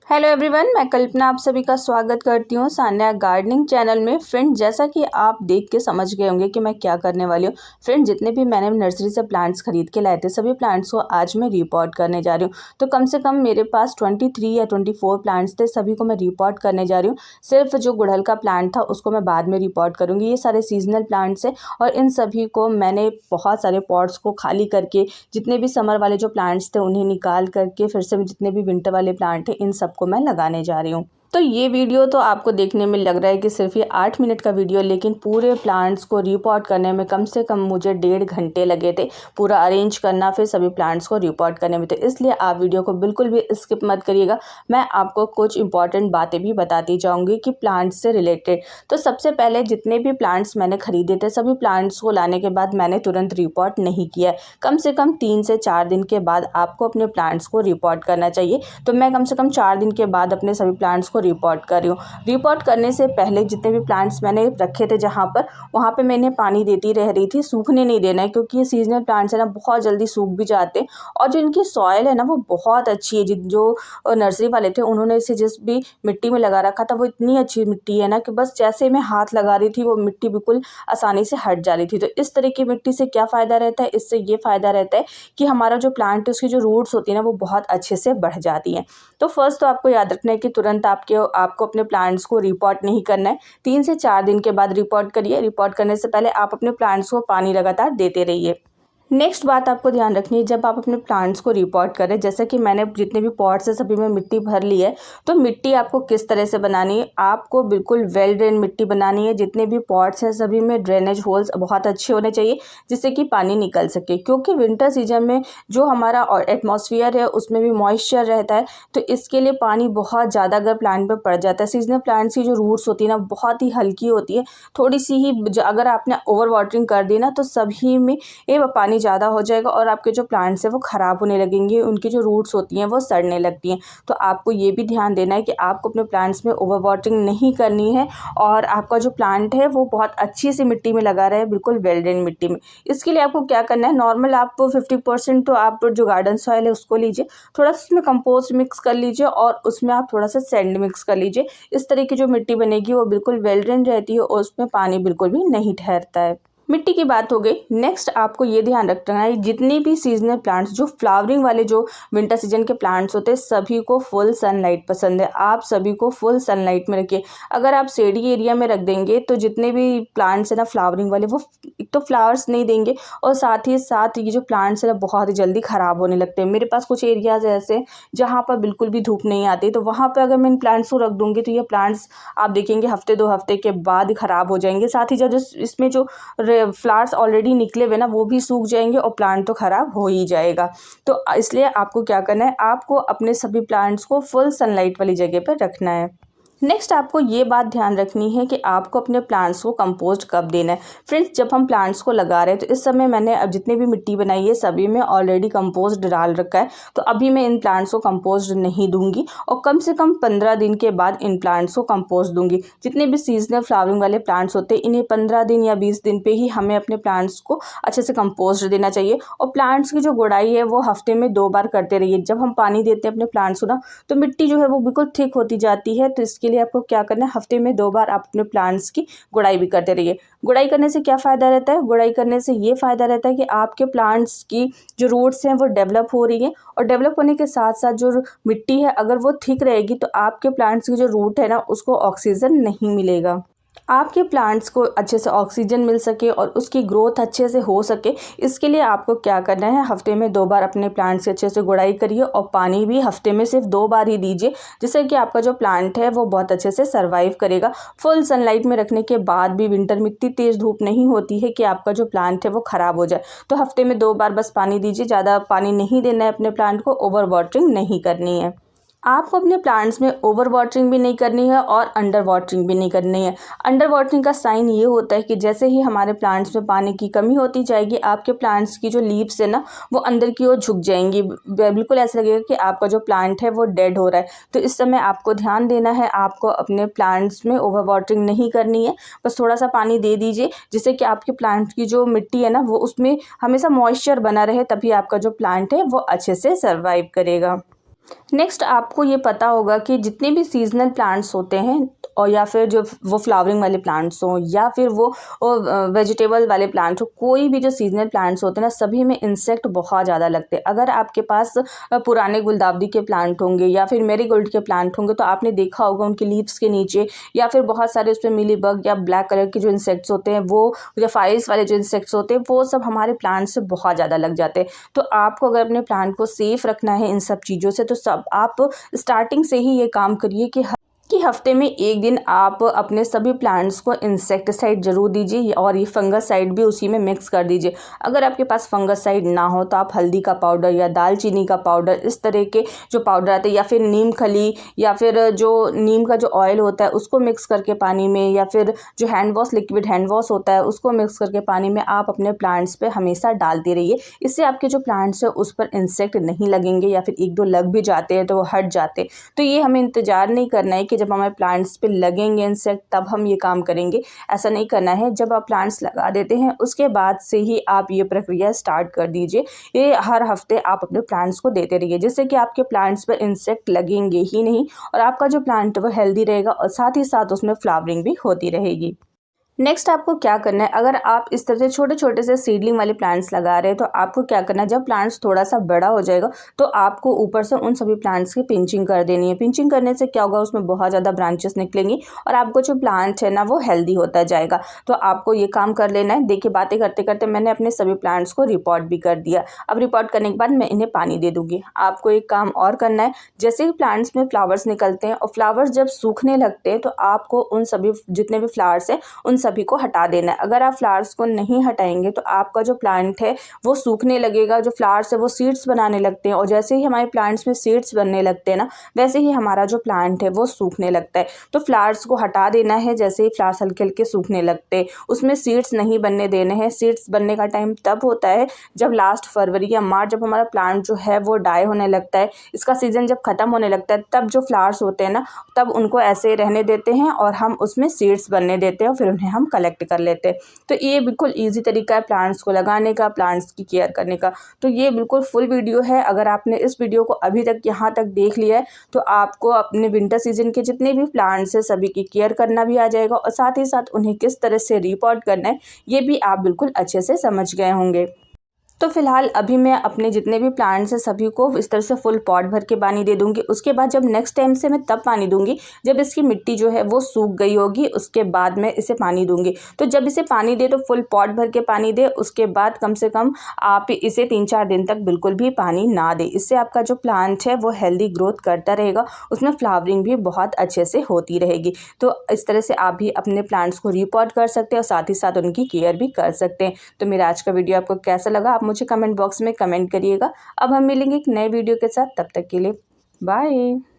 Hello everyone, मैं कल्पना आप सभी का स्वागत करती हूँ सान्या गार्डनिंग चैनल में। फ्रेंड, जैसा कि आप देख के समझ गए होंगे कि मैं क्या करने वाली हूँ। फ्रेंड, जितने भी मैंने नर्सरी से प्लांट्स खरीद के लाए थे सभी प्लांट्स को आज मैं रिपॉट करने जा रही हूँ। तो कम से कम मेरे पास 23 या 24 प्लांट्स थे, सभी को मैं रिपॉट करने जा रही हूँ। सिर्फ जो गुड़हल का प्लांट था उसको मैं बाद में रिपॉट करूँगी। ये सारे सीजनल प्लांट्स हैं और इन सभी को मैंने बहुत सारे पॉट्स को खाली करके, जितने भी समर वाले जो प्लांट्स थे उन्हें निकाल करके, फिर से जितने भी विंटर वाले प्लांट हैं इन सबको मैं लगाने जा रही हूँ। तो ये वीडियो तो आपको देखने में लग रहा है कि सिर्फ ये 8 मिनट का वीडियो, लेकिन पूरे प्लांट्स को रिपॉट करने में कम से कम मुझे 1.5 घंटे लगे थे। पूरा अरेंज करना, फिर सभी प्लांट्स को रिपॉट करने में, तो इसलिए आप वीडियो को बिल्कुल भी स्किप मत करिएगा। मैं आपको कुछ इंपॉर्टेंट बातें भी बताती जाऊँगी कि प्लांट्स से रिलेटेड। तो सबसे पहले जितने भी प्लांट्स मैंने खरीदे थे सभी प्लांट्स को लाने के बाद मैंने तुरंत रिपॉट नहीं किया। कम से कम 3 से 4 दिन के बाद आपको अपने प्लांट्स को रिपॉट करना चाहिए। तो मैं कम से कम 4 दिन के बाद अपने सभी प्लांट्स को रिपॉट कर रही हूँ। रिपॉट करने से पहले जितने भी प्लांट्स मैंने रखे थे जहाँ पर, वहाँ पे मैंने पानी देती रह रही थी। सूखने नहीं देना है क्योंकि ये सीजनल प्लांट्स है ना, बहुत जल्दी सूख भी जाते हैं। और जो इनकी सॉइल है ना वो बहुत अच्छी है। जो नर्सरी वाले थे उन्होंने इसे जिस भी मिट्टी में लगा रखा था वो इतनी अच्छी मिट्टी है ना कि बस जैसे मैं हाथ लगा रही थी वो मिट्टी बिल्कुल आसानी से हट जा रही थी। तो इस तरह की मिट्टी से क्या फ़ायदा रहता है, इससे ये फ़ायदा रहता है कि हमारा जो प्लांट है उसकी जो रूट्स होती है ना वो बहुत अच्छे से बढ़ जाती हैं। तो फर्स्ट तो आपको याद रखना है कि तुरंत आपको अपने प्लांट्स को रिपॉट नहीं करना है। 3 से 4 दिन के बाद रिपॉट करिए। रिपॉट करने से पहले आप अपने प्लांट्स को पानी लगातार देते रहिए। नेक्स्ट बात आपको ध्यान रखनी है, जब आप अपने प्लांट्स को रिपॉट करें, जैसे कि मैंने जितने भी पॉट्स है सभी में मिट्टी भर ली है, तो मिट्टी आपको किस तरह से बनानी है, आपको बिल्कुल वेल ड्रेन मिट्टी बनानी है। जितने भी पॉट्स हैं सभी में ड्रेनेज होल्स बहुत अच्छे होने चाहिए जिससे कि पानी निकल सके, क्योंकि विंटर सीजन में जो हमारा एटमॉस्फेयर है उसमें भी मॉइस्चर रहता है। तो इसके लिए पानी बहुत ज़्यादा अगर प्लांट पर पड़ जाता है, सीजनल प्लांट्स की जो रूट्स होती है ना बहुत ही हल्की होती है, थोड़ी सी ही अगर आपने ओवर वाटरिंग कर दी ना तो सभी में ये पानी ज़्यादा हो जाएगा और आपके जो प्लांट्स हैं वो ख़राब होने लगेंगे, उनकी जो रूट्स होती हैं वो सड़ने लगती हैं। तो आपको ये भी ध्यान देना है कि आपको अपने प्लांट्स में ओवर वाटरिंग नहीं करनी है और आपका जो प्लांट है वो बहुत अच्छी सी मिट्टी में लगा रहा है, बिल्कुल वेल ड्रेन मिट्टी में। इसके लिए आपको क्या करना है, नॉर्मल आप 50% तो आप जो गार्डन सॉइल है उसको लीजिए, थोड़ा सा उसमें कंपोस्ट मिक्स कर लीजिए और उसमें आप थोड़ा सा सैंड मिक्स कर लीजिए। इस तरह की जो मिट्टी बनेगी वो बिल्कुल वेल ड्रेन रहती है और उसमें पानी बिल्कुल भी नहीं ठहरता है। मिट्टी की बात हो गई। नेक्स्ट आपको ये ध्यान रखना है, जितनी भी सीजनल प्लांट्स, जो फ्लावरिंग वाले जो विंटर सीजन के प्लांट्स होते हैं सभी को फुल सनलाइट पसंद है। आप सभी को फुल सनलाइट में रखिए। अगर आप शेडी एरिया में रख देंगे तो जितने भी प्लांट्स हैं ना फ्लावरिंग वाले, वो एक तो फ्लावर्स नहीं देंगे और साथ ही साथ ये जो प्लांट्स है ना बहुत ही जल्दी ख़राब होने लगते हैं। मेरे पास कुछ एरियाज़ ऐसे जहाँ पर बिल्कुल भी धूप नहीं आती, तो वहाँ पर अगर मैं इन प्लांट्स को रख दूँगी तो ये प्लांट्स आप देखेंगे हफ्ते 2 हफ्ते के बाद ख़राब हो जाएंगे। साथ ही जो इसमें जो फ्लावर्स ऑलरेडी निकले हुए ना वो भी सूख जाएंगे और प्लांट तो ख़राब हो ही जाएगा। तो इसलिए आपको क्या करना है, आपको अपने सभी प्लांट्स को फुल सनलाइट वाली जगह पर रखना है। नेक्स्ट आपको ये बात ध्यान रखनी है कि आपको अपने प्लांट्स को कंपोस्ट कब देना है। फ्रेंड्स, जब हम प्लांट्स को लगा रहे हैं तो इस समय मैंने अब जितनी भी मिट्टी बनाई है सभी में ऑलरेडी कंपोस्ट डाल रखा है, तो अभी मैं इन प्लांट्स को कंपोस्ट नहीं दूंगी और कम से कम 15 दिन के बाद इन प्लांट्स को कंपोस्ट दूंगी। जितने भी सीजनल फ्लावरिंग वाले प्लांट्स होते हैं इन्हें 15 दिन या 20 दिन पे ही हमें अपने प्लांट्स को अच्छे से कंपोस्ट देना चाहिए। और प्लांट्स की जो गुड़ाई है वो हफ्ते में 2 बार करते रहिए। जब हम पानी देते हैं अपने प्लांट्स को ना तो मिट्टी जो है वो बिल्कुल थिक होती जाती है, तो इसके लिए आपको क्या करना है, हफ्ते में 2 बार आप अपने प्लांट्स की गुड़ाई भी करते रहिए। गुड़ाई करने से क्या फ़ायदा रहता है, गुड़ाई करने से ये फ़ायदा रहता है कि आपके प्लांट्स की जो रूट्स हैं वो डेवलप हो रही हैं और डेवलप होने के साथ साथ जो मिट्टी है अगर वो थिक रहेगी तो आपके प्लांट्स की जो रूट है ना उसको ऑक्सीजन नहीं मिलेगा। आपके प्लांट्स को अच्छे से ऑक्सीजन मिल सके और उसकी ग्रोथ अच्छे से हो सके, इसके लिए आपको क्या करना है, हफ्ते में 2 बार अपने प्लांट्स की अच्छे से गुड़ाई करिए और पानी भी हफ्ते में सिर्फ 2 बार ही दीजिए, जिससे कि आपका जो प्लांट है वो बहुत अच्छे से सर्वाइव करेगा। फुल सनलाइट में रखने के बाद भी विंटर में इतनी तेज़ धूप नहीं होती है कि आपका जो प्लांट है वो ख़राब हो जाए। तो हफ्ते में 2 बार बस पानी दीजिए, ज़्यादा पानी नहीं देना है अपने प्लांट को, ओवर वाटरिंग नहीं करनी है। आपको अपने प्लांट्स में ओवर वाटरिंग भी नहीं करनी है और अंडर वाटरिंग भी नहीं करनी है। अंडर वाटरिंग का साइन ये होता है कि जैसे ही हमारे प्लांट्स में पानी की कमी होती जाएगी आपके प्लांट्स की जो लीव्स है ना वो अंदर की ओर झुक जाएंगी, बिल्कुल ऐसा लगेगा कि आपका जो प्लांट है वो डेड हो रहा है। तो इस समय आपको ध्यान देना है, आपको अपने प्लांट्स में ओवर वाटरिंग नहीं करनी है, बस थोड़ा सा पानी दे दीजिए जिससे कि आपके प्लांट की जो मिट्टी है ना वो उसमें हमेशा मॉइस्चर बना रहे, तभी आपका जो प्लांट है वो अच्छे से सर्वाइव करेगा। नेक्स्ट आपको ये पता होगा कि जितने भी सीजनल प्लांट्स होते हैं और या फिर जो वो फ्लावरिंग वाले प्लांट्स हों या फिर वो वेजिटेबल वाले प्लांट्स हो, कोई भी जो सीजनल प्लांट्स होते हैं ना, सभी में इंसेक्ट बहुत ज़्यादा लगते हैं। अगर आपके पास पुराने गुलदावदी के प्लांट होंगे या फिर मैरीगोल्ड के प्लांट होंगे तो आपने देखा होगा उनकी लीव्स के नीचे या फिर बहुत सारे उस पर मिली बग या ब्लैक कलर के जो इंसेक्ट्स होते हैं वो, या फाइल्स वाले जो इंसेक्ट्स होते हैं वो सब हमारे प्लांट से बहुत ज़्यादा लग जाते हैं। तो आपको अगर अपने प्लांट को सेफ रखना है इन सब चीज़ों से, तो सब आप स्टार्टिंग से ही ये काम करिए कि हफ्ते में एक दिन आप अपने सभी प्लांट्स को इंसेक्टिसाइड ज़रूर दीजिए और ये फंगससाइड भी उसी में मिक्स कर दीजिए। अगर आपके पास फंगससाइड ना हो तो आप हल्दी का पाउडर या दालचीनी का पाउडर, इस तरह के जो पाउडर आते हैं, या फिर नीम खली या फिर जो नीम का जो ऑयल होता है उसको मिक्स करके पानी में, या फिर जो hand wash liquid hand wash होता है उसको मिक्स करके पानी में आप अपने प्लांट्स पे हमेशा डालते रहिए। इससे आपके जो प्लांट्स है उस पर इंसेक्ट नहीं लगेंगे, या फिर एक दो लग भी जाते हैं तो वो हट जाते। तो ये हमें इंतज़ार नहीं करना है कि जब हमारे प्लांट्स पे लगेंगे इंसेक्ट तब हम ये काम करेंगे, ऐसा नहीं करना है। जब आप प्लांट्स लगा देते हैं उसके बाद से ही आप ये प्रक्रिया स्टार्ट कर दीजिए। ये हर हफ्ते आप अपने प्लांट्स को देते रहिए, जिससे कि आपके प्लांट्स पर इंसेक्ट लगेंगे ही नहीं और आपका जो प्लांट है वो हेल्दी रहेगा और साथ ही साथ उसमें फ्लावरिंग भी होती रहेगी। नेक्स्ट आपको क्या करना है, अगर आप इस तरह से छोटे छोटे से सीडलिंग वाले प्लांट्स लगा रहे हैं तो आपको क्या करना है, जब प्लांट्स थोड़ा सा बड़ा हो जाएगा तो आपको ऊपर से उन सभी प्लांट्स की पिंचिंग कर देनी है। पिंचिंग करने से क्या होगा, उसमें बहुत ज़्यादा ब्रांचेस निकलेंगी और आपको जो प्लांट है ना वो हेल्दी होता जाएगा। तो आपको ये काम कर लेना है। देखिए, बातें करते करते मैंने अपने सभी प्लांट्स को रिपोर्ट भी कर दिया। अब रिपोर्ट करने के बाद मैं इन्हें पानी दे दूँगी। आपको एक काम और करना है, जैसे ही प्लांट्स में फ्लावर्स निकलते हैं और फ्लावर्स जब सूखने लगते हैं तो आपको उन सभी जितने भी फ्लावर्स हैं उन सभी को हटा देना है। अगर आप फ्लावर्स को नहीं हटाएंगे तो आपका जो प्लांट है वो सूखने लगेगा। जो फ्लावर्स है वो सीड्स बनाने लगते हैं और जैसे ही हमारे प्लांट्स में सीड्स बनने लगते हैं ना, वैसे ही हमारा जो प्लांट है वो सूखने लगता है। तो फ्लावर्स को हटा देना है जैसे ही फ्लावर्स हल्के हल्के सूखने लगते हैं। उसमें सीड्स नहीं बनने देने हैं। सीड्स बनने का टाइम तब होता है जब लास्ट फरवरी या मार्च, जब हमारा प्लांट जो है वो डाई होने लगता है, इसका सीज़न जब ख़त्म होने लगता है, तब जो फ्लावर्स होते हैं ना, तब उनको ऐसे रहने देते हैं और हम उसमें सीड्स बनने देते हैं और फिर उन्हें हम कलेक्ट कर लेते हैं। तो ये बिल्कुल इजी तरीका है प्लांट्स को लगाने का, प्लांट्स की केयर करने का। तो ये बिल्कुल फुल वीडियो है। अगर आपने इस वीडियो को अभी तक यहाँ तक देख लिया है तो आपको अपने विंटर सीजन के जितने भी प्लांट्स हैं सभी की केयर करना भी आ जाएगा और साथ ही साथ उन्हें किस तरह से रिपोर्ट करना है ये भी आप बिल्कुल अच्छे से समझ गए होंगे। तो फिलहाल अभी मैं अपने जितने भी प्लांट्स हैं सभी को इस तरह से फुल पॉट भर के पानी दे दूंगी। उसके बाद जब नेक्स्ट टाइम से मैं तब पानी दूंगी जब इसकी मिट्टी जो है वो सूख गई होगी, उसके बाद मैं इसे पानी दूंगी। तो जब इसे पानी दे तो फुल पॉट भर के पानी दे। उसके बाद कम से कम आप इसे 3-4 दिन तक बिल्कुल भी पानी ना दे। इससे आपका जो प्लांट है वो हेल्दी ग्रोथ करता रहेगा, उसमें फ्लावरिंग भी बहुत अच्छे से होती रहेगी। तो इस तरह से आप भी अपने प्लांट्स को रिपोर्ट कर सकते हैं और साथ ही साथ उनकी केयर भी कर सकते हैं। तो मेरा आज का वीडियो आपको कैसा लगा आप मुझे कमेंट बॉक्स में कमेंट करिएगा। अब हम मिलेंगे एक नए वीडियो के साथ, तब तक के लिए बाय।